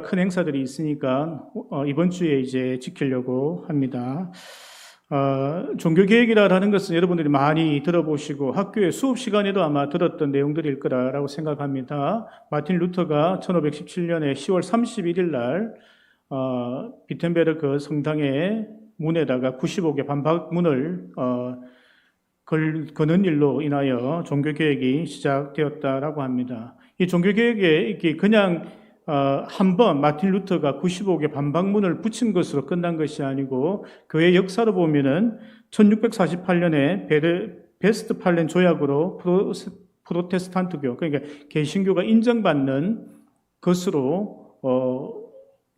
큰 행사들이 있으니까 이번 주에 이제 지키려고 합니다. 종교개혁이라는 것은 여러분들이 많이 들어보시고 학교의 수업 시간에도 아마 들었던 내용들일 거라고 생각합니다. 마틴 루터가 1517년에 10월 31일 날 비텐베르크 성당의 문에다가 95개 반박문을 거는 일로 인하여 종교개혁이 시작되었다라고 합니다. 이 종교개혁에 그냥 한 번 마틴 루터가 95개 반박문을 붙인 것으로 끝난 것이 아니고 교회 역사로 보면은 1648년에 베스트팔렌 조약으로 프로테스탄트교, 그러니까 개신교가 인정받는 것으로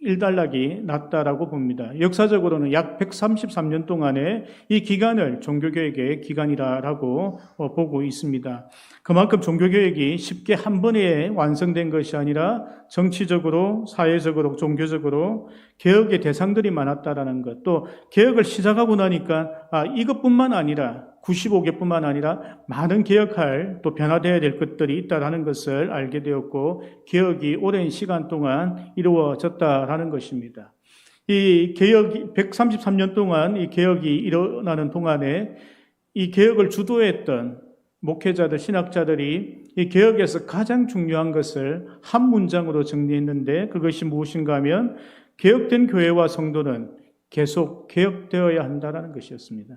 일단락이 났다라고 봅니다. 역사적으로는 약 133년 동안의 이 기간을 종교개혁의 기간이라고 보고 있습니다. 그만큼 종교개혁이 쉽게 한 번에 완성된 것이 아니라 정치적으로, 사회적으로, 종교적으로 개혁의 대상들이 많았다라는 것, 또 개혁을 시작하고 나니까 이것뿐만 아니라 95개뿐만 아니라 많은 개혁할 또 변화되어야 될 것들이 있다라는 것을 알게 되었고 개혁이 오랜 시간 동안 이루어졌다라는 것입니다. 이 개혁이 133년 동안 이 개혁이 일어나는 동안에 이 개혁을 주도했던 목회자들, 신학자들이 이 개혁에서 가장 중요한 것을 한 문장으로 정리했는데 그것이 무엇인가 하면 개혁된 교회와 성도는 계속 개혁되어야 한다는 것이었습니다.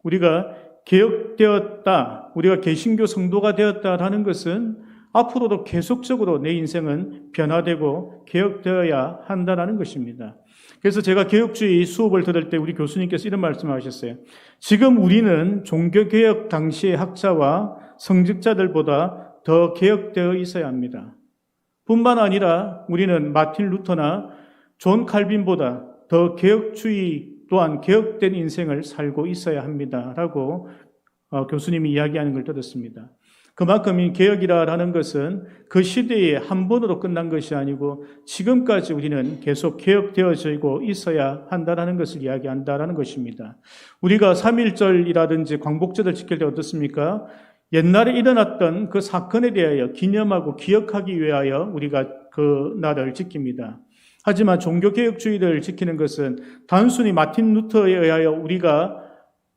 우리가 개혁되었다, 우리가 개신교 성도가 되었다라는 것은 앞으로도 계속적으로 내 인생은 변화되고 개혁되어야 한다는 것입니다. 그래서 제가 개혁주의 수업을 들을 때 우리 교수님께서 이런 말씀을 하셨어요. 지금 우리는 종교개혁 당시의 학자와 성직자들보다 더 개혁되어 있어야 합니다. 뿐만 아니라 우리는 마틴 루터나 존 칼빈보다 더 개혁주의 또한 개혁된 인생을 살고 있어야 합니다라고 교수님이 이야기하는 걸 들었습니다. 그만큼 이 개혁이라는 것은 그 시대에 한 번으로 끝난 것이 아니고 지금까지 우리는 계속 개혁되어지고 있어야 한다는 것을 이야기한다는 것입니다. 우리가 3.1절이라든지 광복절을 지킬 때 어떻습니까? 옛날에 일어났던 그 사건에 대하여 기념하고 기억하기 위하여 우리가 그 날을 지킵니다. 하지만 종교개혁주의를 지키는 것은 단순히 마틴 루터에 의하여 우리가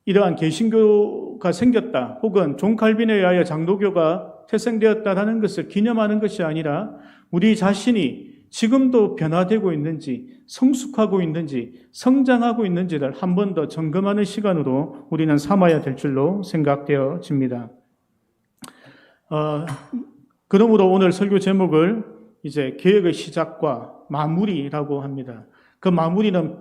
이러한 개신교가 생겼다 혹은 존 칼빈에 의하여 장로교가 태생되었다는 것을 기념하는 것이 아니라 우리 자신이 지금도 변화되고 있는지 성숙하고 있는지 성장하고 있는지를 한 번 더 점검하는 시간으로 우리는 삼아야 될 줄로 생각되어집니다. 그러므로 오늘 설교 제목을 이제 개혁의 시작과 마무리라고 합니다. 그 마무리는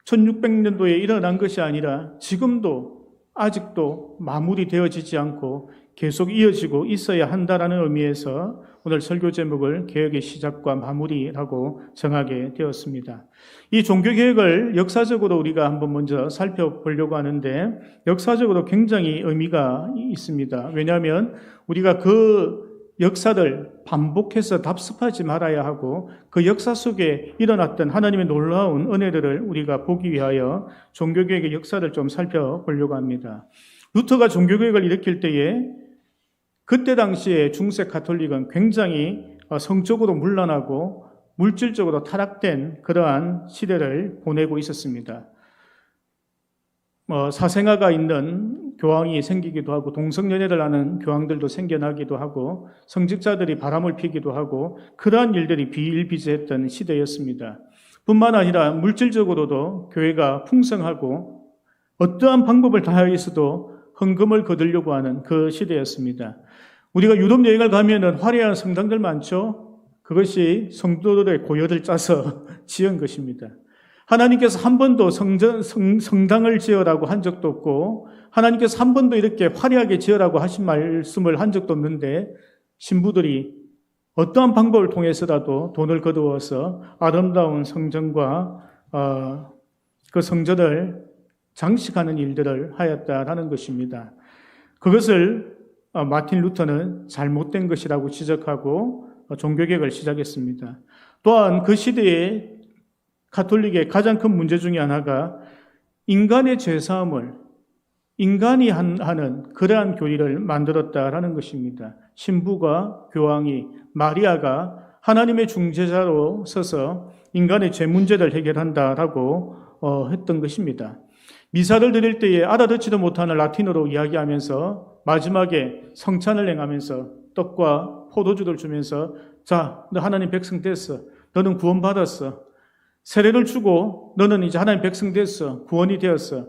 1600년도에 일어난 것이 아니라 지금도 아직도 마무리되어지지 않고 계속 이어지고 있어야 한다는 의미에서 오늘 설교 제목을 개혁의 시작과 마무리라고 정하게 되었습니다. 이 종교개혁을 역사적으로 우리가 한번 먼저 살펴보려고 하는데 역사적으로 굉장히 의미가 있습니다. 왜냐하면 우리가 그 역사를 반복해서 답습하지 말아야 하고 그 역사 속에 일어났던 하나님의 놀라운 은혜들을 우리가 보기 위하여 종교개혁의 역사를 좀 살펴보려고 합니다. 루터가 종교개혁을 일으킬 때에 그때 당시에 중세 가톨릭은 굉장히 성적으로 문란하고 물질적으로 타락된 그러한 시대를 보내고 있었습니다. 사생아가 있는 교황이 생기기도 하고 동성연애를 하는 교황들도 생겨나기도 하고 성직자들이 바람을 피기도 하고 그러한 일들이 비일비재했던 시대였습니다. 뿐만 아니라 물질적으로도 교회가 풍성하고 어떠한 방법을 다하여서도 헌금을 거두려고 하는 그 시대였습니다. 우리가 유럽 여행을 가면은 화려한 성당들 많죠? 그것이 성도들의 고열을 짜서 지은 것입니다. 하나님께서 한 번도 성당을 지으라고 한 적도 없고 하나님께서 한 번도 이렇게 화려하게 지으라고 하신 말씀을 한 적도 없는데 신부들이 어떠한 방법을 통해서라도 돈을 거두어서 아름다운 성전과 그 성전을 장식하는 일들을 하였다라는 것입니다. 그것을 마틴 루터는 잘못된 것이라고 지적하고 종교개혁을 시작했습니다. 또한 그 시대에 가톨릭의 가장 큰 문제 중에 하나가 인간의 죄사함을 인간이 하는 그러한 교리를 만들었다라는 것입니다. 신부가 교황이 마리아가 하나님의 중재자로 서서 인간의 죄 문제를 해결한다라고 했던 것입니다. 미사를 드릴 때에 알아듣지도 못하는 라틴어로 이야기하면서 마지막에 성찬을 행하면서 떡과 포도주를 주면서 자, 너 하나님 백성 됐어. 너는 구원받았어. 세례를 주고 너는 이제 하나님 백성 됐어. 구원이 되었어.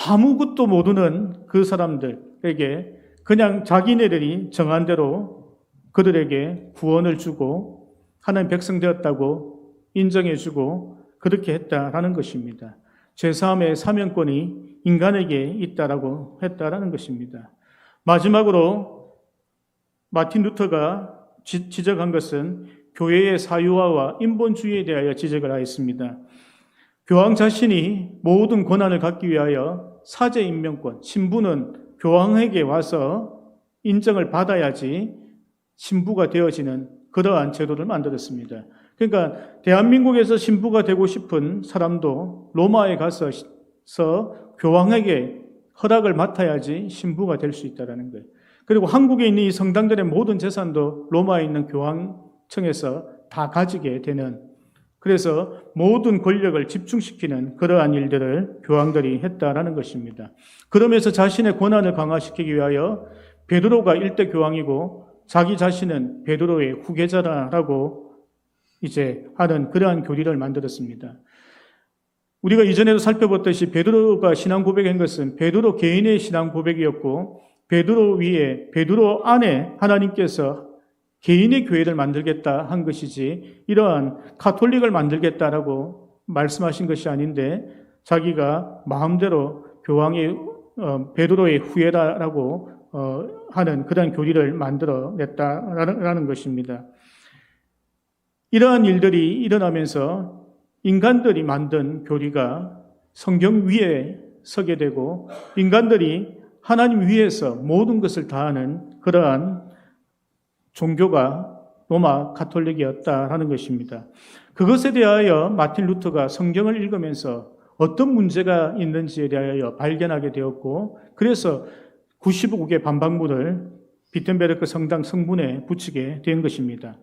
아무것도 모르는 그 사람들에게 그냥 자기네들이 정한 대로 그들에게 구원을 주고 하나님 백성 되었다고 인정해주고 그렇게 했다라는 것입니다. 죄사함의 사명권이 인간에게 있다라고 했다라는 것입니다. 마지막으로 마틴 루터가 지적한 것은 교회의 사유화와 인본주의에 대하여 지적을 하였습니다. 교황 자신이 모든 권한을 갖기 위하여 사제 임명권, 신부는 교황에게 와서 인정을 받아야지 신부가 되어지는 그러한 제도를 만들었습니다. 그러니까 대한민국에서 신부가 되고 싶은 사람도 로마에 가서 교황에게 허락을 맡아야지 신부가 될 수 있다는 거예요. 그리고 한국에 있는 이 성당들의 모든 재산도 로마에 있는 교황청에서 다 가지게 되는, 그래서 모든 권력을 집중시키는 그러한 일들을 교황들이 했다라는 것입니다. 그러면서 자신의 권한을 강화시키기 위하여 베드로가 일대 교황이고 자기 자신은 베드로의 후계자라고 이제 하는 그러한 교리를 만들었습니다. 우리가 이전에도 살펴봤듯이 베드로가 신앙 고백한 것은 베드로 개인의 신앙 고백이었고 베드로 위에, 베드로 안에 하나님께서 개인의 교회를 만들겠다 한 것이지 이러한 가톨릭을 만들겠다라고 말씀하신 것이 아닌데 자기가 마음대로 교황의 베드로의 후예라라고 하는 그런 교리를 만들어냈다라는 것입니다. 이러한 일들이 일어나면서 인간들이 만든 교리가 성경 위에 서게 되고 인간들이 하나님 위에서 모든 것을 다하는 그러한 종교가 로마 가톨릭이었다라는 것입니다. 그것에 대하여 마틴 루터가 성경을 읽으면서 어떤 문제가 있는지에 대하여 발견하게 되었고 그래서 95개 반박문을 비텐베르크 성당 성문에 붙이게 된 것입니다.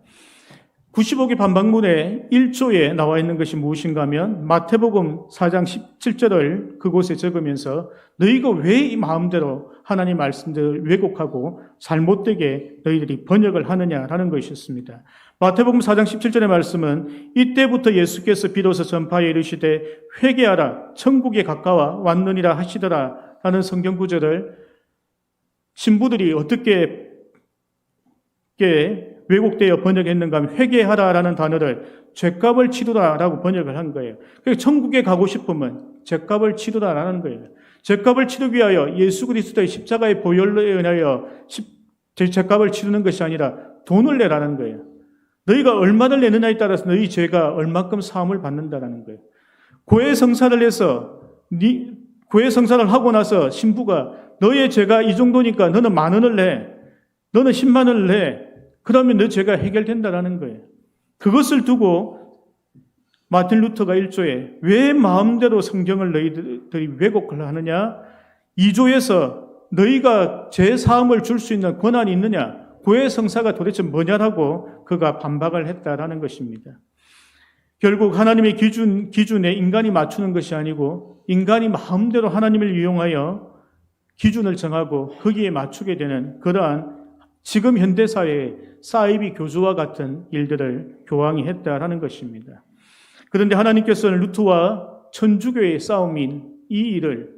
95개 반박문의 1조에 나와 있는 것이 무엇인가 하면 마태복음 4장 17절을 그곳에 적으면서 너희가 왜 이 마음대로 하나님 말씀들을 왜곡하고 잘못되게 너희들이 번역을 하느냐라는 것이었습니다. 마태복음 4장 17절의 말씀은 이때부터 예수께서 비로소 전파에 이르시되 회개하라 천국에 가까워 왔느니라 하시더라 라는 성경 구절을 신부들이 어떻게 왜곡되어 번역했는가 하면 회개하라라는 단어를 죄값을 치르라라고 번역을 한 거예요. 그래서 천국에 가고 싶으면 죄값을 치르라라는 거예요. 죄값을 치르기 위하여 예수 그리스도의 십자가의 보혈로에 의하여 죄값을 치르는 것이 아니라 돈을 내라는 거예요. 너희가 얼마를 내느냐에 따라서 너희 죄가 얼마큼 사함을 받는다라는 거예요. 고해 성사를 해서 고해 성사를 하고 나서 신부가 너의 죄가 이 정도니까 너는 10,000원을 내. 너는 100,000원을 내. 그러면 너 죄가 해결된다라는 거예요. 그것을 두고 마틴 루터가 1조에 왜 마음대로 성경을 너희들이 왜곡을 하느냐? 2조에서 너희가 죄 사함을 줄 수 있는 권한이 있느냐? 고해 성사가 도대체 뭐냐라고 그가 반박을 했다라는 것입니다. 결국 하나님의 기준에 인간이 맞추는 것이 아니고 인간이 마음대로 하나님을 이용하여 기준을 정하고 거기에 맞추게 되는 그러한 지금 현대사회의 사이비 교주와 같은 일들을 교황이 했다라는 것입니다. 그런데 하나님께서는 루터와 천주교의 싸움인 이 일을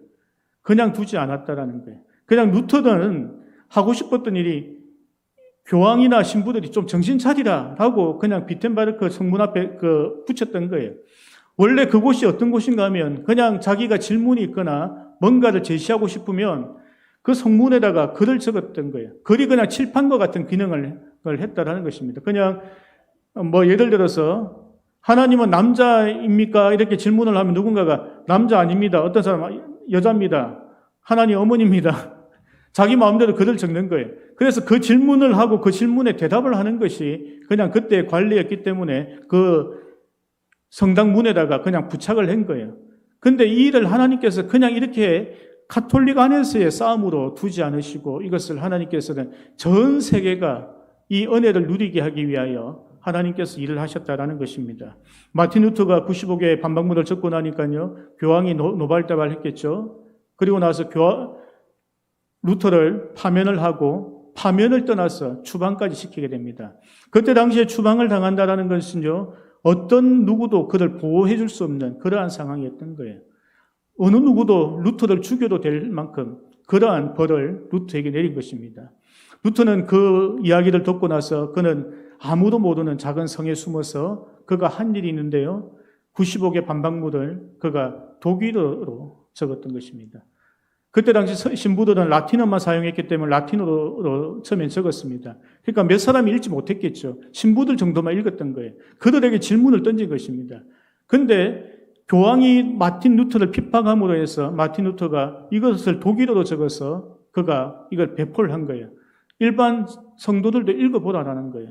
그냥 두지 않았다라는 거예요. 그냥 루터는 하고 싶었던 일이 교황이나 신부들이 좀 정신 차리라라고 그냥 비텐바르크 성문 앞에 붙였던 거예요. 원래 그곳이 어떤 곳인가 하면 그냥 자기가 질문이 있거나 뭔가를 제시하고 싶으면 그 성문에다가 글을 적었던 거예요. 글이 그냥 칠판과 같은 기능을 했다라는 것입니다. 그냥 예를 들어서 하나님은 남자입니까? 이렇게 질문을 하면 누군가가 남자 아닙니다. 어떤 사람은 여자입니다. 하나님 어머니입니다. 자기 마음대로 글을 적는 거예요. 그래서 그 질문을 하고 그 질문에 대답을 하는 것이 그냥 그때의 관리였기 때문에 그 성당 문에다가 그냥 부착을 한 거예요. 근데 이 일을 하나님께서 그냥 이렇게 가톨릭 안에서의 싸움으로 두지 않으시고 이것을 하나님께서는 전 세계가 이 은혜를 누리게 하기 위하여 하나님께서 일을 하셨다라는 것입니다. 마틴 루터가 95개의 반박문을 적고 나니까요, 교황이 노발대발했겠죠. 그리고 나서 루터를 파면을 하고 파면을 떠나서 추방까지 시키게 됩니다. 그때 당시에 추방을 당한다라는 것은요, 어떤 누구도 그를 보호해 줄 수 없는 그러한 상황이었던 거예요. 어느 누구도 루터를 죽여도 될 만큼 그러한 벌을 루터에게 내린 것입니다. 루터는 그 이야기를 듣고 나서 그는 아무도 모르는 작은 성에 숨어서 그가 한 일이 있는데요, 95개 반박문을 그가 독일어로 적었던 것입니다. 그때 당시 신부들은 라틴어만 사용했기 때문에 라틴어로 처음엔 적었습니다. 그러니까 몇 사람이 읽지 못했겠죠. 신부들 정도만 읽었던 거예요. 그들에게 질문을 던진 것입니다. 그런데 교황이 마틴 루터를 핍박함으로 해서 마틴 루터가 이것을 독일어로 적어서 그가 이걸 배포를 한 거예요. 일반 성도들도 읽어보라라는 거예요.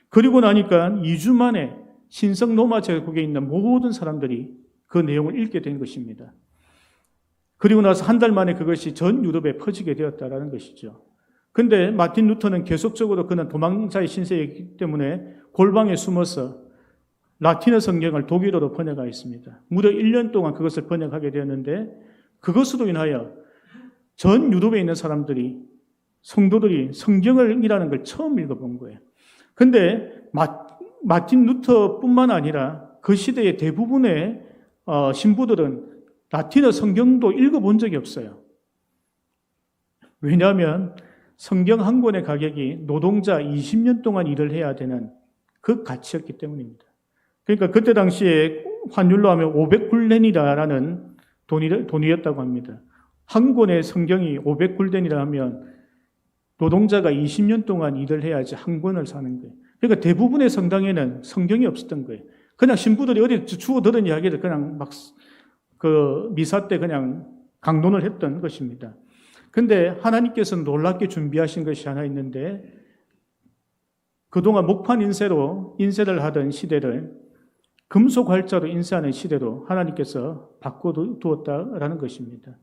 그리고 나니까 2주 만에 신성 로마 제국에 있는 모든 사람들이 그 내용을 읽게 된 것입니다. 그리고 나서 한 달 만에 그것이 전 유럽에 퍼지게 되었다라는 것이죠. 근데 마틴 루터는 계속적으로 그는 도망자의 신세이기 때문에 골방에 숨어서 라틴어 성경을 독일어로 번역하였습니다. 무려 1년 동안 그것을 번역하게 되었는데 그것으로 인하여 전 유럽에 있는 사람들이 성도들이 성경이라는 걸 처음 읽어본 거예요. 근데 마틴 루터뿐만 아니라 그 시대의 대부분의 신부들은 라틴어 성경도 읽어본 적이 없어요. 왜냐하면 성경 한 권의 가격이 노동자 20년 동안 일을 해야 되는 그 가치였기 때문입니다. 그러니까 그때 당시에 환율로 하면 500굴덴이라는 돈이었다고 합니다. 한 권의 성경이 500굴덴이라 하면 노동자가 20년 동안 일을 해야지 한 권을 사는 거예요. 그러니까 대부분의 성당에는 성경이 없었던 거예요. 그냥 신부들이 어디 주워 들은 이야기를 그냥 막 미사 때 그냥 강론을 했던 것입니다. 근데 하나님께서는 놀랍게 준비하신 것이 하나 있는데, 그동안 목판 인쇄를 하던 시대를 금속 활자로 인쇄하는 시대로 하나님께서 바꿔두었다라는 것입니다.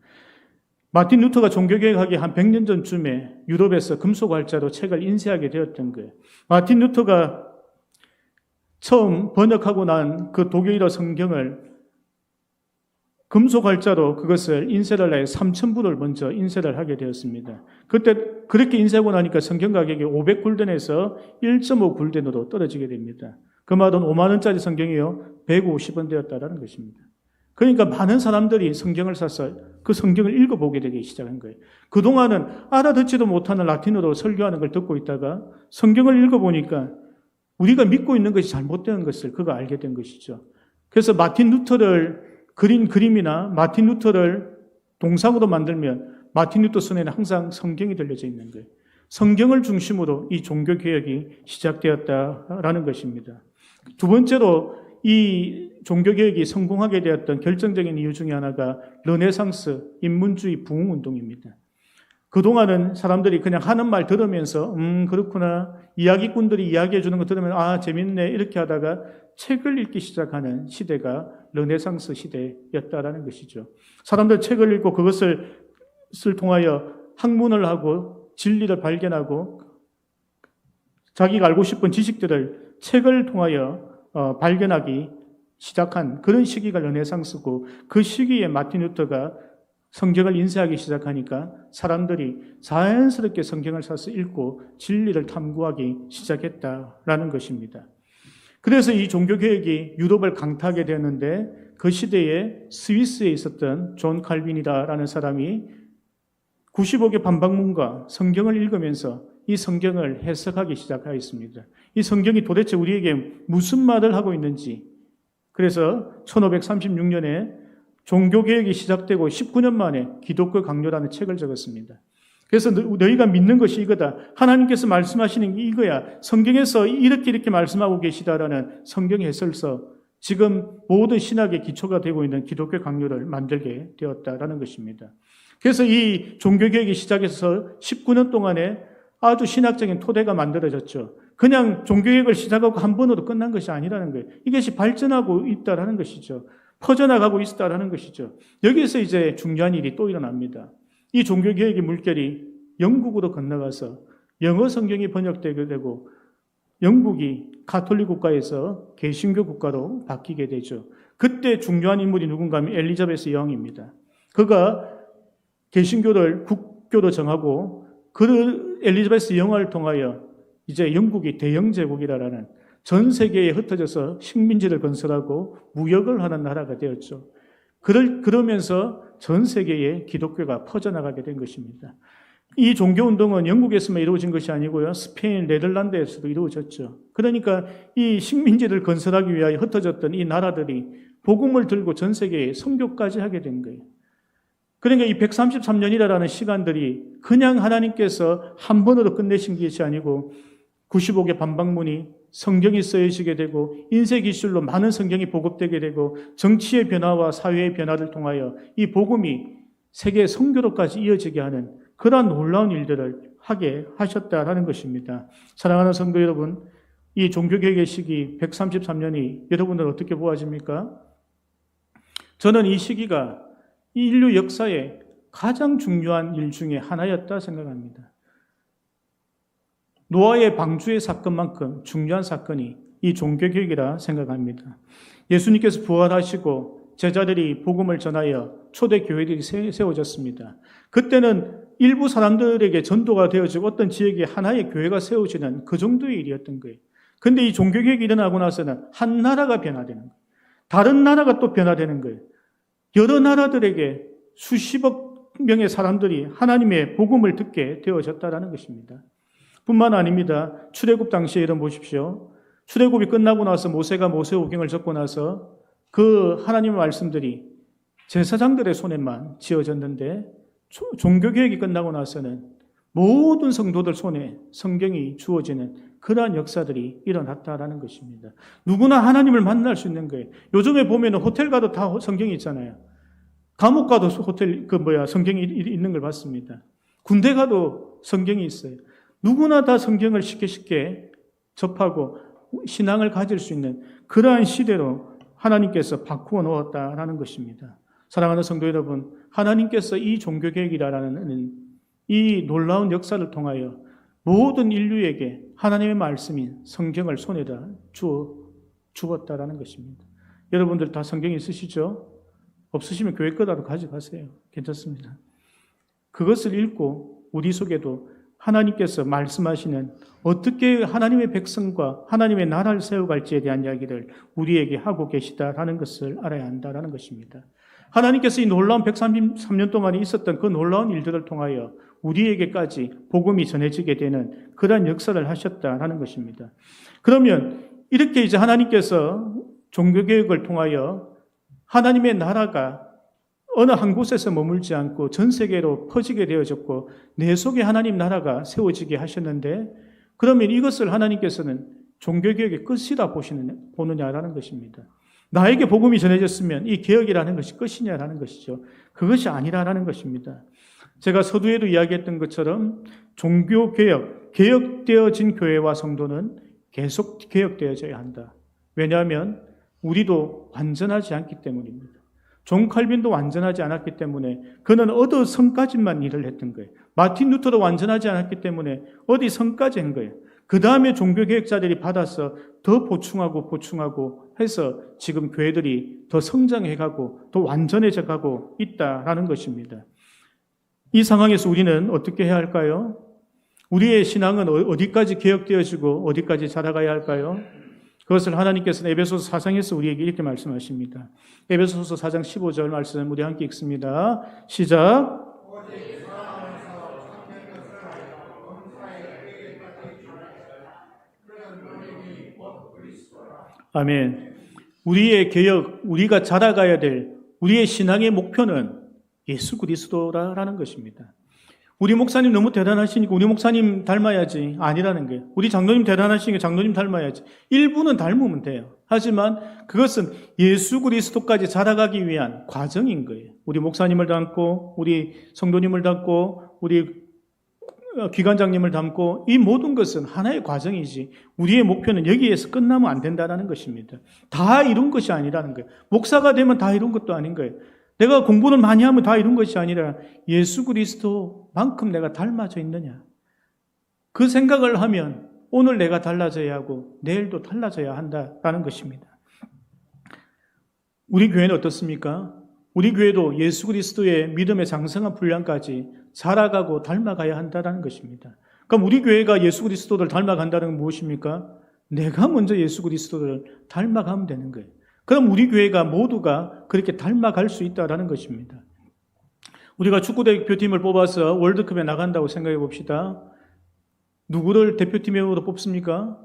마틴 루터가 종교개혁하기 한 100년 전쯤에 유럽에서 금속 활자로 책을 인쇄하게 되었던 거예요. 마틴 루터가 처음 번역하고 난 그 독일어 성경을 금속 활자로 그것을 인쇄를 해 3,000부를 먼저 인쇄를 하게 되었습니다. 그때 그렇게 인쇄하고 나니까 성경 가격이 500굴덴에서 1.5굴덴으로 떨어지게 됩니다. 그 말은 5만 원짜리 성경이요 150원 되었다라는 것입니다. 그러니까 많은 사람들이 성경을 사서 그 성경을 읽어보게 되기 시작한 거예요. 그동안은 알아듣지도 못하는 라틴어로 설교하는 걸 듣고 있다가 성경을 읽어보니까 우리가 믿고 있는 것이 잘못된 것을 그가 알게 된 것이죠. 그래서 마틴 루터를 그린 그림이나 마틴 루터를 동상으로 만들면 마틴 루터 손에는 항상 성경이 들려져 있는 거예요. 성경을 중심으로 이 종교개혁이 시작되었다라는 것입니다. 두 번째로 이 종교개혁이 성공하게 되었던 결정적인 이유 중에 하나가 르네상스 인문주의 부흥운동입니다. 그동안은 사람들이 그냥 하는 말 들으면서 그렇구나, 이야기꾼들이 이야기해 주는 거 들으면 아 재밌네 이렇게 하다가 책을 읽기 시작하는 시대가 르네상스 시대였다라는 것이죠. 사람들 책을 읽고 그것을 통하여 학문을 하고 진리를 발견하고 자기가 알고 싶은 지식들을 책을 통하여 발견하기 시작한 그런 시기가 르네상스고, 그 시기에 마틴 루터가 성경을 인쇄하기 시작하니까 사람들이 자연스럽게 성경을 사서 읽고 진리를 탐구하기 시작했다라는 것입니다. 그래서 이 종교개혁이 유럽을 강타하게 되었는데, 그 시대에 스위스에 있었던 존 칼빈이라는 사람이 95개 반박문과 성경을 읽으면서 이 성경을 해석하기 시작하였습니다. 이 성경이 도대체 우리에게 무슨 말을 하고 있는지, 그래서 1536년에 종교개혁이 시작되고 19년 만에 기독교 강요라는 책을 적었습니다. 그래서 너희가 믿는 것이 이거다, 하나님께서 말씀하시는 게 이거야, 성경에서 이렇게 말씀하고 계시다라는 성경 해설서, 지금 모든 신학의 기초가 되고 있는 기독교 강요를 만들게 되었다라는 것입니다. 그래서 이 종교개혁이 시작해서 19년 동안에 아주 신학적인 토대가 만들어졌죠. 그냥 종교개혁을 시작하고 한 번으로 끝난 것이 아니라는 거예요. 이것이 발전하고 있다라는 것이죠. 퍼져나가고 있다라는 것이죠. 여기서 이제 중요한 일이 또 일어납니다. 이 종교개혁의 물결이 영국으로 건너가서 영어 성경이 번역되게 되고 영국이 가톨릭 국가에서 개신교 국가로 바뀌게 되죠. 그때 중요한 인물이 누군가 하면 엘리자베스 여왕입니다. 그가 개신교를 국교로 정하고 그 엘리자베스 여왕을 통하여 이제 영국이 대영제국이라는 전 세계에 흩어져서 식민지를 건설하고 무역을 하는 나라가 되었죠. 그러면서 전 세계에 기독교가 퍼져나가게 된 것입니다. 이 종교운동은 영국에서만 이루어진 것이 아니고요. 스페인, 네덜란드에서도 이루어졌죠. 그러니까 이 식민지를 건설하기 위하여 흩어졌던 이 나라들이 복음을 들고 전 세계에 선교까지 하게 된 거예요. 그러니까 이 133년이라는 시간들이 그냥 하나님께서 한 번으로 끝내신 것이 아니고 95개 반박문이 성경이 쓰여지게 되고 인쇄기술로 많은 성경이 보급되게 되고 정치의 변화와 사회의 변화를 통하여 이 복음이 세계 선교로까지 이어지게 하는 그러한 놀라운 일들을 하게 하셨다라는 것입니다. 사랑하는 성도 여러분, 이 종교개혁의 시기 133년이 여러분들 어떻게 보아집니까? 저는 이 시기가 이 인류 역사의 가장 중요한 일 중에 하나였다 생각합니다. 노아의 방주의 사건만큼 중요한 사건이 이 종교개혁이라 생각합니다. 예수님께서 부활하시고 제자들이 복음을 전하여 초대 교회들이 세워졌습니다. 그때는 일부 사람들에게 전도가 되어지고 어떤 지역에 하나의 교회가 세워지는 그 정도의 일이었던 거예요. 그런데 이 종교개혁이 일어나고 나서는 한 나라가 변화되는 거예요. 다른 나라가 또 변화되는 거예요. 여러 나라들에게 수십억 명의 사람들이 하나님의 복음을 듣게 되어졌다는 것입니다. 뿐만 아닙니다. 출애굽 당시에 여러분 보십시오. 출애굽이 끝나고 나서 모세가 모세오경을 적고 나서 그 하나님의 말씀들이 제사장들의 손에만 지어졌는데 종교개혁이 끝나고 나서는 모든 성도들 손에 성경이 주어지는 그러한 역사들이 일어났다라는 것입니다. 누구나 하나님을 만날 수 있는 거예요. 요즘에 보면 호텔 가도 다 성경이 있잖아요. 감옥 가도 성경이 있는 걸 봤습니다. 군대 가도 성경이 있어요. 누구나 다 성경을 쉽게 접하고 신앙을 가질 수 있는 그러한 시대로 하나님께서 바꾸어 놓았다라는 것입니다. 사랑하는 성도 여러분, 하나님께서 이 종교개혁이라는 이 놀라운 역사를 통하여 모든 인류에게 하나님의 말씀인 성경을 손에다 주었다라는 것입니다. 여러분들 다 성경 있으시죠? 없으시면 교회 거라도 가져가세요. 괜찮습니다. 그것을 읽고 우리 속에도 하나님께서 말씀하시는 어떻게 하나님의 백성과 하나님의 나라를 세워갈지에 대한 이야기를 우리에게 하고 계시다라는 것을 알아야 한다라는 것입니다. 하나님께서 이 놀라운 133년 동안에 있었던 그 놀라운 일들을 통하여 우리에게까지 복음이 전해지게 되는 그러한 역사를 하셨다라는 것입니다. 그러면 이렇게 이제 하나님께서 종교개혁을 통하여 하나님의 나라가 어느 한 곳에서 머물지 않고 전 세계로 퍼지게 되어졌고 내 속에 하나님 나라가 세워지게 하셨는데 그러면 이것을 하나님께서는 종교개혁의 끝이라 보느냐라는 것입니다. 나에게 복음이 전해졌으면 이 개혁이라는 것이 끝이냐라는 것이죠. 그것이 아니라는 것입니다. 제가 서두에도 이야기했던 것처럼 종교개혁, 개혁되어진 교회와 성도는 계속 개혁되어져야 한다. 왜냐하면 우리도 완전하지 않기 때문입니다. 존 칼빈도 완전하지 않았기 때문에 그는 어디 성까지만 일을 했던 거예요. 마틴 루터도 완전하지 않았기 때문에 어디 성까지 한 거예요. 그 다음에 종교개혁자들이 받아서 더 보충하고 해서 지금 교회들이 더 성장해가고 더 완전해져가고 있다라는 것입니다. 이 상황에서 우리는 어떻게 해야 할까요? 우리의 신앙은 어디까지 개혁되어지고 어디까지 자라가야 할까요? 그것을 하나님께서는 에베소서 4장에서 우리에게 이렇게 말씀하십니다. 에베소서 4장 15절 말씀 우리 함께 읽습니다. 시작. 아멘. 우리의 개혁, 우리가 자라가야 될 우리의 신앙의 목표는 예수 그리스도라는 것입니다. 우리 목사님 너무 대단하시니까 우리 목사님 닮아야지 아니라는 거예요. 우리 장로님 대단하시니까 장로님 닮아야지. 일부는 닮으면 돼요. 하지만 그것은 예수 그리스도까지 자라가기 위한 과정인 거예요. 우리 목사님을 닮고 우리 성도님을 닮고 우리 기관장님을 닮고 이 모든 것은 하나의 과정이지 우리의 목표는 여기에서 끝나면 안 된다는 것입니다. 다 이룬 것이 아니라는 거예요. 목사가 되면 다 이룬 것도 아닌 거예요. 내가 공부를 많이 하면 다 이룬 것이 아니라 예수 그리스도만큼 내가 닮아져 있느냐. 그 생각을 하면 오늘 내가 달라져야 하고 내일도 달라져야 한다라는 것입니다. 우리 교회는 어떻습니까? 우리 교회도 예수 그리스도의 믿음의 장성한 분량까지 자라가고 닮아가야 한다는 것입니다. 그럼 우리 교회가 예수 그리스도를 닮아간다는 건 무엇입니까? 내가 먼저 예수 그리스도를 닮아가면 되는 거예요. 그럼 우리 교회가 모두가 그렇게 닮아갈 수 있다는 것입니다. 우리가 축구대표팀을 뽑아서 월드컵에 나간다고 생각해 봅시다. 누구를 대표팀으로 뽑습니까?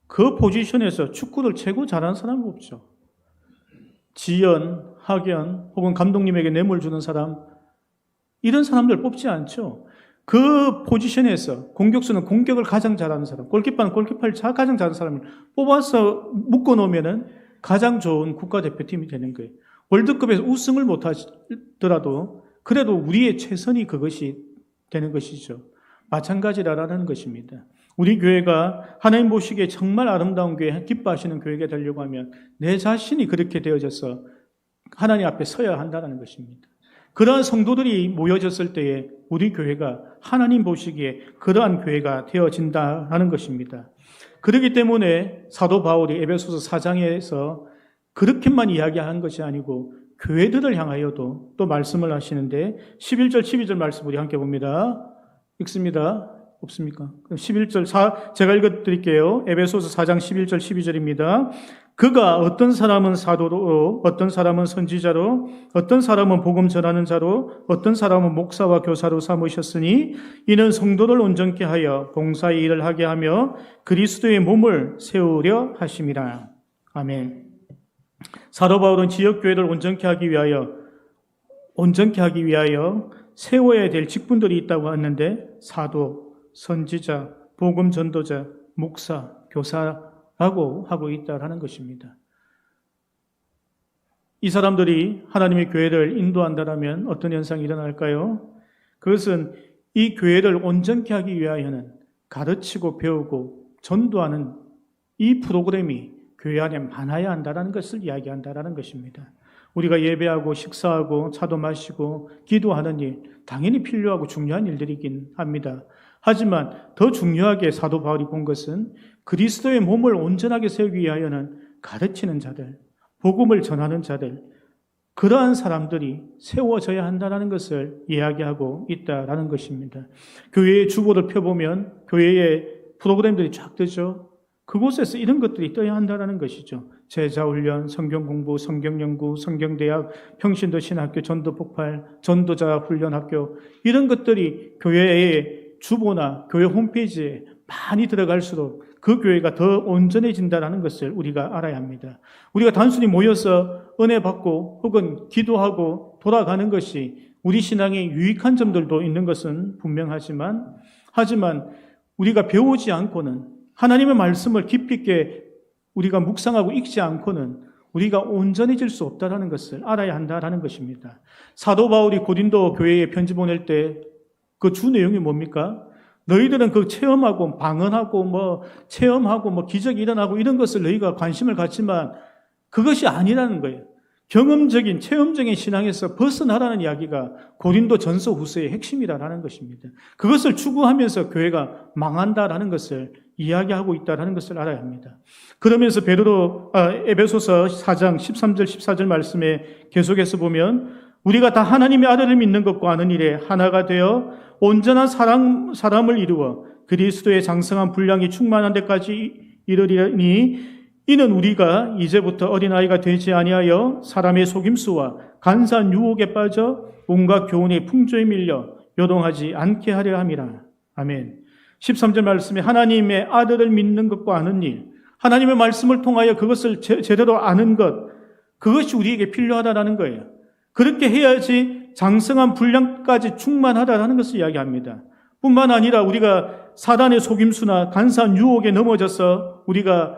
그 포지션에서 축구를 최고 잘하는 사람은 없죠. 지연, 학연, 혹은 감독님에게 뇌물 주는 사람, 이런 사람들 뽑지 않죠. 그 포지션에서 공격수는 공격을 가장 잘하는 사람, 골키퍼는 골키퍼를 가장 잘하는 사람을 뽑아서 묶어놓으면 가장 좋은 국가대표팀이 되는 거예요. 월드컵에서 우승을 못하더라도 그래도 우리의 최선이 그것이 되는 것이죠. 마찬가지라는 것입니다. 우리 교회가 하나님 보시기에 정말 아름다운 교회, 기뻐하시는 교회가 되려고 하면 내 자신이 그렇게 되어져서 하나님 앞에 서야 한다는 것입니다. 그러한 성도들이 모여졌을 때에 우리 교회가 하나님 보시기에 그러한 교회가 되어진다는 것입니다. 그렇기 때문에 사도 바울이 에베소서 4장에서 그렇게만 이야기한 것이 아니고 교회들을 향하여도 또 말씀을 하시는데 11절, 12절 말씀 우리 함께 봅니다. 읽습니다. 없습니까? 11절, 제가 읽어드릴게요. 에베소서 4장 11절, 12절입니다. 그가 어떤 사람은 사도로, 어떤 사람은 선지자로, 어떤 사람은 복음 전하는 자로, 어떤 사람은 목사와 교사로 삼으셨으니 이는 성도를 온전케 하여 봉사의 일을 하게 하며 그리스도의 몸을 세우려 하심이라. 아멘. 사도 바울은 지역교회를 온전케 하기 위하여 세워야 될 직분들이 있다고 하는데 사도, 선지자, 복음 전도자, 목사, 교사라고 하고 있다는 것입니다. 이 사람들이 하나님의 교회를 인도한다면 어떤 현상이 일어날까요? 그것은 이 교회를 온전케 하기 위하여는 가르치고 배우고 전도하는 이 프로그램이 교회 안에 많아야 한다는 것을 이야기한다는 것입니다. 우리가 예배하고 식사하고 차도 마시고 기도하는 일, 당연히 필요하고 중요한 일들이긴 합니다. 하지만 더 중요하게 사도 바울이 본 것은 그리스도의 몸을 온전하게 세우기 위하여는 가르치는 자들, 복음을 전하는 자들, 그러한 사람들이 세워져야 한다는 것을 이야기하고 있다는 것입니다. 교회의 주보를 펴보면 교회의 프로그램들이 쫙 뜨죠. 그곳에서 이런 것들이 떠야 한다는 것이죠. 제자훈련, 성경공부, 성경연구, 성경대학, 평신도 신학교, 전도폭발, 전도자 훈련학교, 이런 것들이 교회의 주보나 교회 홈페이지에 많이 들어갈수록 그 교회가 더 온전해진다는 것을 우리가 알아야 합니다. 우리가 단순히 모여서 은혜 받고 혹은 기도하고 돌아가는 것이 우리 신앙에 유익한 점들도 있는 것은 분명하지만 우리가 배우지 않고는 하나님의 말씀을 깊이 있게 우리가 묵상하고 읽지 않고는 우리가 온전해질 수 없다는 것을 알아야 한다는 것입니다. 사도 바울이 고린도 교회에 편지 보낼 때 그 주 내용이 뭡니까? 너희들은 그 체험하고 방언하고 체험하고 기적이 일어나고 이런 것을 너희가 관심을 갖지만 그것이 아니라는 거예요. 경험적인 체험적인 신앙에서 벗어나라는 이야기가 고린도 전서 후서의 핵심이라는 것입니다. 그것을 추구하면서 교회가 망한다라는 것을 이야기하고 있다는 것을 알아야 합니다. 그러면서 에베소서 4장 13절 14절 말씀에 계속해서 보면 우리가 다 하나님의 아들을 믿는 것과 아는 일에 하나가 되어 온전한 사람을 이루어 그리스도의 장성한 분량이 충만한 데까지 이르리니 이는 우리가 이제부터 어린아이가 되지 아니하여 사람의 속임수와 간사한 유혹에 빠져 온갖 교훈의 풍조에 밀려 요동하지 않게 하려 함이라. 아멘. 13절 말씀에 하나님의 아들을 믿는 것과 아는 일, 하나님의 말씀을 통하여 그것을 제대로 아는 것, 그것이 우리에게 필요하다는 거예요. 그렇게 해야지 장성한 분량까지 충만하다는 것을 이야기합니다. 뿐만 아니라 우리가 사단의 속임수나 간사한 유혹에 넘어져서 우리가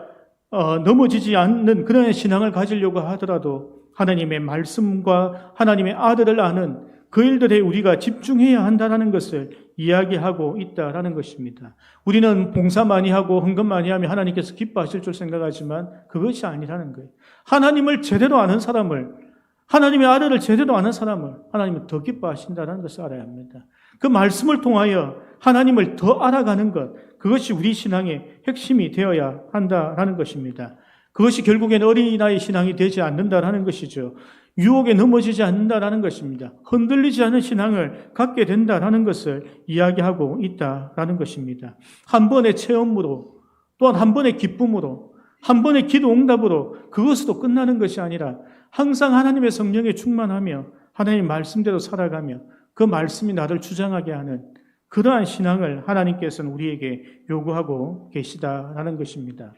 넘어지지 않는 그런 신앙을 가지려고 하더라도 하나님의 말씀과 하나님의 아들을 아는 그 일들에 우리가 집중해야 한다는 것을 이야기하고 있다는 것입니다. 우리는 봉사 많이 하고 헌금 많이 하면 하나님께서 기뻐하실 줄 생각하지만 그것이 아니라는 거예요. 하나님을 제대로 아는 사람을, 하나님의 아들을 제대로 아는 사람을 하나님은 더 기뻐하신다는 것을 알아야 합니다. 그 말씀을 통하여 하나님을 더 알아가는 것, 그것이 우리 신앙의 핵심이 되어야 한다라는 것입니다. 그것이 결국엔 어린아이 신앙이 되지 않는다라는 것이죠. 유혹에 넘어지지 않는다라는 것입니다. 흔들리지 않은 신앙을 갖게 된다라는 것을 이야기하고 있다라는 것입니다. 한 번의 체험으로, 또한 한 번의 기쁨으로, 한 번의 기도 응답으로 그것으로 끝나는 것이 아니라 항상 하나님의 성령에 충만하며 하나님 말씀대로 살아가며 그 말씀이 나를 주장하게 하는 그러한 신앙을 하나님께서는 우리에게 요구하고 계시다라는 것입니다.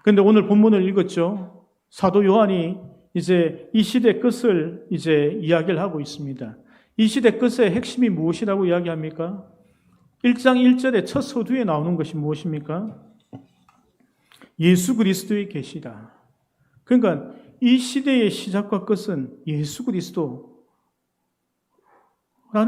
그런데 오늘 본문을 읽었죠. 사도 요한이 이제 이 시대 끝을 이제 이야기를 하고 있습니다. 이 시대 끝의 핵심이 무엇이라고 이야기합니까? 1장 1절의 첫 서두에 나오는 것이 무엇입니까? 예수 그리스도의 계시다. 그러니까 이 시대의 시작과 끝은 예수 그리스도라는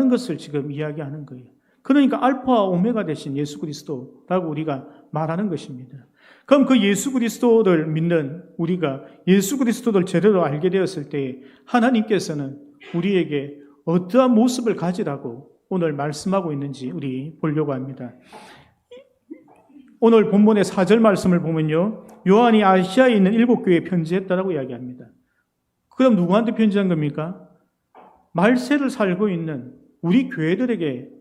것을 지금 이야기하는 거예요. 그러니까 알파와 오메가 되신 예수 그리스도라고 우리가 말하는 것입니다. 그럼 그 예수 그리스도를 믿는 우리가 예수 그리스도를 제대로 알게 되었을 때 하나님께서는 우리에게 어떠한 모습을 가지라고 오늘 말씀하고 있는지 우리 보려고 합니다. 오늘 본문의 4절 말씀을 보면요. 요한이 아시아에 있는 7교회에 편지했다라고 이야기합니다. 그럼 누구한테 편지한 겁니까? 말세를 살고 있는 우리 교회들에게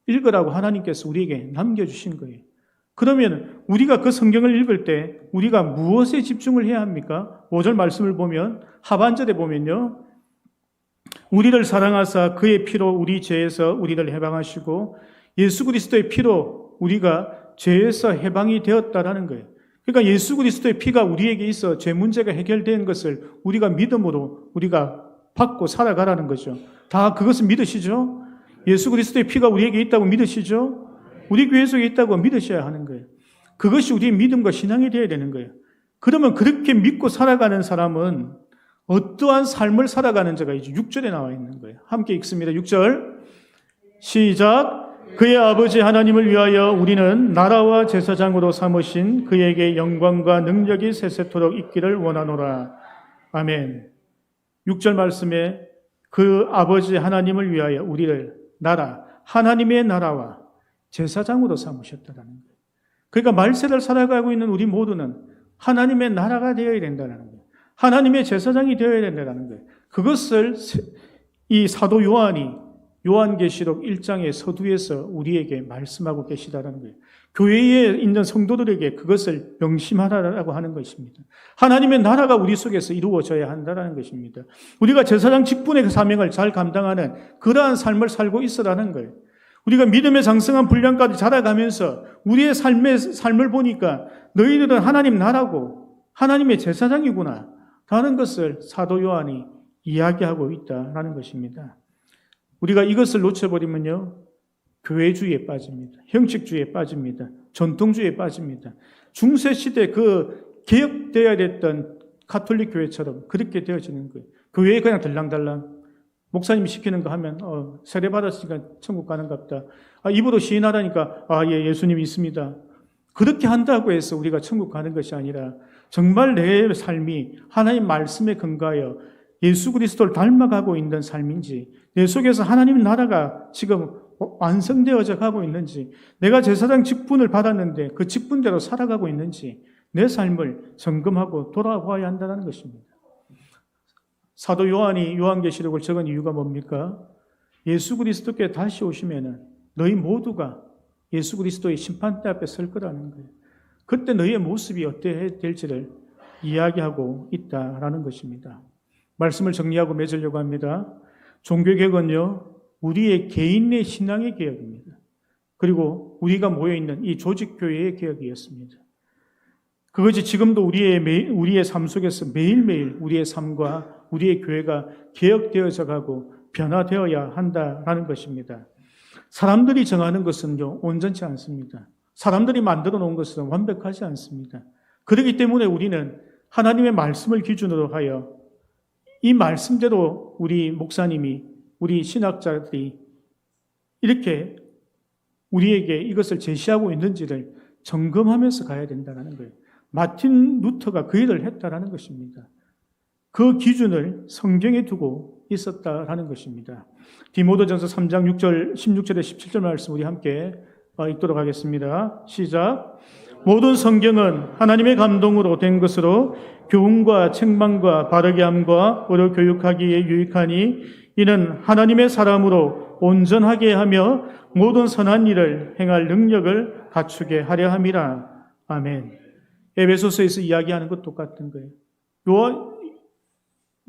읽으라고 하나님께서 우리에게 남겨주신 거예요. 그러면 우리가 그 성경을 읽을 때 우리가 무엇에 집중을 해야 합니까? 5절 말씀을 보면 하반절에 보면요. 우리를 사랑하사 그의 피로 우리 죄에서 우리를 해방하시고 예수 그리스도의 피로 우리가 죄에서 해방이 되었다라는 거예요. 그러니까 예수 그리스도의 피가 우리에게 있어 죄 문제가 해결된 것을 우리가 믿음으로 우리가 받고 살아가라는 거죠. 다 그것을 믿으시죠? 예수 그리스도의 피가 우리에게 있다고 믿으시죠? 우리 교회 속에 있다고 믿으셔야 하는 거예요. 그것이 우리의 믿음과 신앙이 되어야 되는 거예요. 그러면 그렇게 믿고 살아가는 사람은 어떠한 삶을 살아가는지가 이제 6절에 나와 있는 거예요. 함께 읽습니다. 6절 시작. 그의 아버지 하나님을 위하여 우리는 나라와 제사장으로 삼으신 그에게 영광과 능력이 세세토록 있기를 원하노라. 아멘. 6절 말씀에 그 아버지 하나님을 위하여 우리를 하나님의 나라와 제사장으로 삼으셨다는 거예요. 그러니까 말세를 살아가고 있는 우리 모두는 하나님의 나라가 되어야 된다는 거예요. 하나님의 제사장이 되어야 된다는 거예요. 그것을 이 사도 요한이 요한계시록 1장의 서두에서 우리에게 말씀하고 계시다는 거예요. 교회에 있는 성도들에게 그것을 명심하라고 하는 것입니다. 하나님의 나라가 우리 속에서 이루어져야 한다는 것입니다. 우리가 제사장 직분의 그 사명을 잘 감당하는 그러한 삶을 살고 있으라는 거예요. 우리가 믿음의 장성한 분량까지 자라가면서 우리의 삶을 보니까 너희들은 하나님 나라고 하나님의 제사장이구나 라는 것을 사도 요한이 이야기하고 있다는 것입니다. 우리가 이것을 놓쳐버리면요, 교회주의에 빠집니다. 형식주의에 빠집니다. 전통주의에 빠집니다. 중세시대 그 개혁되어야 됐던 가톨릭 교회처럼 그렇게 되어지는 거예요. 교회에 그냥 들랑달랑 목사님이 시키는 거 하면 세례 받았으니까 천국 가는갑다. 입으로 시인하라니까 예, 예수님이 있습니다. 그렇게 한다고 해서 우리가 천국 가는 것이 아니라 정말 내 삶이 하나님 말씀에 근거하여 예수 그리스도를 닮아가고 있는 삶인지, 내 속에서 하나님 나라가 지금 완성되어져 가고 있는지, 내가 제사장 직분을 받았는데 그 직분대로 살아가고 있는지 내 삶을 점검하고 돌아봐야 한다는 것입니다. 사도 요한이 요한계시록을 적은 이유가 뭡니까? 예수 그리스도께 다시 오시면은 너희 모두가 예수 그리스도의 심판대 앞에 설 거라는 거예요. 그때 너희의 모습이 어때야 될지를 이야기하고 있다라는 것입니다. 말씀을 정리하고 맺으려고 합니다. 종교개혁은요, 우리의 개인 내 신앙의 개혁입니다. 그리고 우리가 모여있는 이 조직교회의 개혁이었습니다. 그것이 지금도 우리의 삶 속에서 매일매일 우리의 삶과 우리의 교회가 개혁되어져 가고 변화되어야 한다라는 것입니다. 사람들이 정하는 것은요, 온전치 않습니다. 사람들이 만들어 놓은 것은 완벽하지 않습니다. 그렇기 때문에 우리는 하나님의 말씀을 기준으로 하여 이 말씀대로 우리 목사님이, 우리 신학자들이 이렇게 우리에게 이것을 제시하고 있는지를 점검하면서 가야 된다는 거예요. 마틴 루터가 그 일을 했다라는 것입니다. 그 기준을 성경에 두고 있었다라는 것입니다. 디모데전서 3장 6절, 16절에 17절 말씀 우리 함께 읽도록 하겠습니다. 시작. 모든 성경은 하나님의 감동으로 된 것으로 교훈과 책망과 바르게 함과 의로 교육하기에 유익하니 이는 하나님의 사람으로 온전하게 하며 모든 선한 일을 행할 능력을 갖추게 하려 함이라. 아멘. 에베소서에서 이야기하는 것 똑같은 거예요.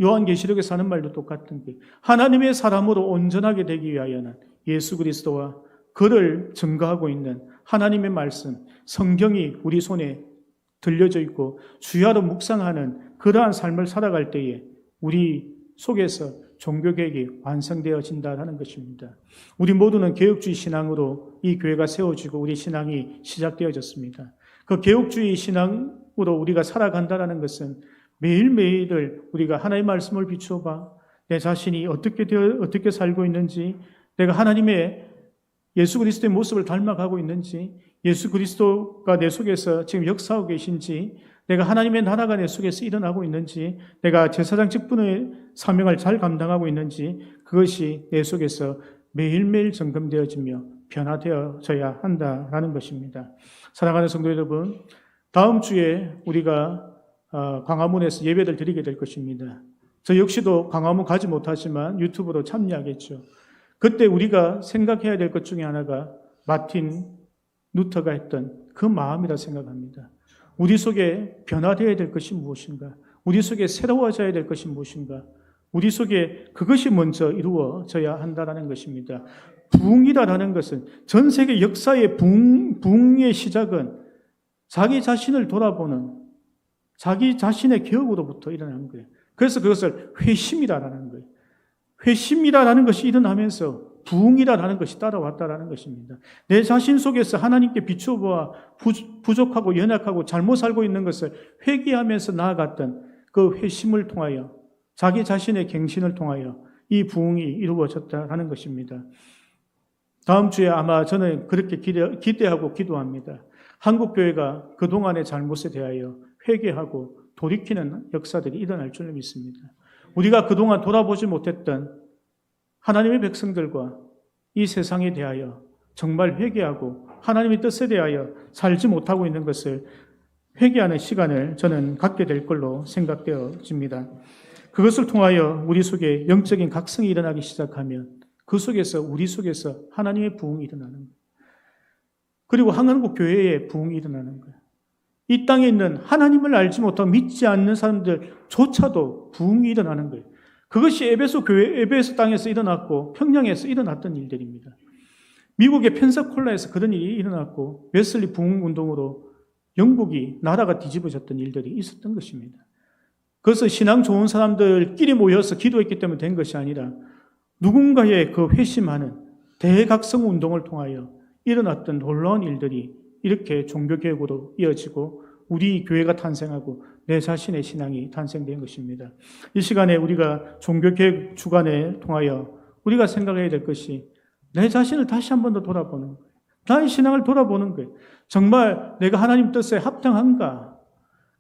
요한계시록에서 하는 말도 똑같은 거예요. 하나님의 사람으로 온전하게 되기 위하여는 예수 그리스도와 그를 증거하고 있는 하나님의 말씀, 성경이 우리 손에 들려져 있고 주야로 묵상하는 그러한 삶을 살아갈 때에 우리 속에서 종교개혁이 완성되어진다는 것입니다. 우리 모두는 개혁주의 신앙으로 이 교회가 세워지고 우리 신앙이 시작되어졌습니다. 그 개혁주의 신앙으로 우리가 살아간다는 것은 매일매일을 우리가 하나님의 말씀을 비추어봐 내 자신이 어떻게 살고 있는지, 내가 하나님의 예수 그리스도의 모습을 닮아가고 있는지, 예수 그리스도가 내 속에서 지금 역사하고 계신지, 내가 하나님의 나라가 내 속에서 일어나고 있는지, 내가 제사장 직분의 사명을 잘 감당하고 있는지, 그것이 내 속에서 매일매일 점검되어지며 변화되어져야 한다라는 것입니다. 사랑하는 성도 여러분, 다음 주에 우리가 광화문에서 예배를 드리게 될 것입니다. 저 역시도 광화문 가지 못하지만 유튜브로 참여하겠죠. 그때 우리가 생각해야 될 것 중에 하나가 마틴 루터가 했던 그 마음이라 생각합니다. 우리 속에 변화되어야 될 것이 무엇인가? 우리 속에 새로워져야 될 것이 무엇인가? 우리 속에 그것이 먼저 이루어져야 한다는 것입니다. 부흥이라는 것은 전 세계 역사의 부흥의 시작은 자기 자신을 돌아보는 자기 자신의 개혁으로부터 일어나는 거예요. 그래서 그것을 회심이라는 거예요. 회심이라는 것이 일어나면서 부흥이라는 것이 따라왔다라는 것입니다. 내 자신 속에서 하나님께 비추어보아 부족하고 연약하고 잘못 살고 있는 것을 회개하면서 나아갔던 그 회심을 통하여 자기 자신의 갱신을 통하여 이 부흥이 이루어졌다라는 것입니다. 다음 주에 아마 저는 그렇게 기대하고 기도합니다. 한국교회가 그동안의 잘못에 대하여 회개하고 돌이키는 역사들이 일어날 줄 믿습니다. 우리가 그동안 돌아보지 못했던 하나님의 백성들과 이 세상에 대하여 정말 회개하고 하나님의 뜻에 대하여 살지 못하고 있는 것을 회개하는 시간을 저는 갖게 될 걸로 생각되어집니다. 그것을 통하여 우리 속에 영적인 각성이 일어나기 시작하면 그 속에서 우리 속에서 하나님의 부흥이 일어나는 거예요. 그리고 한국 교회의 부흥이 일어나는 거예요. 이 땅에 있는 하나님을 알지 못하고 믿지 않는 사람들조차도 부흥이 일어나는 거예요. 그것이 에베소 땅에서 일어났고 평양에서 일어났던 일들입니다. 미국의 펜사콜라에서 그런 일이 일어났고 웨슬리 부흥 운동으로 영국이 나라가 뒤집어졌던 일들이 있었던 것입니다. 그것은 신앙 좋은 사람들끼리 모여서 기도했기 때문에 된 것이 아니라 누군가의 그 회심하는 대각성 운동을 통하여 일어났던 놀라운 일들이 이렇게 종교개혁으로 이어지고 우리 교회가 탄생하고 내 자신의 신앙이 탄생된 것입니다. 이 시간에 우리가 종교개혁 주간에 통하여 우리가 생각해야 될 것이 내 자신을 다시 한 번 더 돌아보는 거예요. 나의 신앙을 돌아보는 거예요. 정말 내가 하나님 뜻에 합당한가?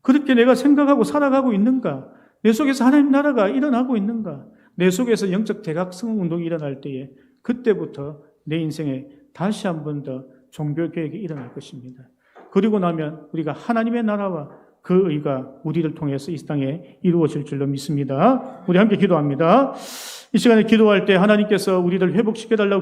그렇게 내가 생각하고 살아가고 있는가? 내 속에서 하나님 나라가 일어나고 있는가? 내 속에서 영적 대각성 운동이 일어날 때에 그때부터 내 인생에 다시 한 번 더 종교개혁이 일어날 것입니다. 그리고 나면 우리가 하나님의 나라와 그 의가 우리를 통해서 이 땅에 이루어질 줄로 믿습니다. 우리 함께 기도합니다. 이 시간에 기도할 때 하나님께서 우리를 회복시켜달라고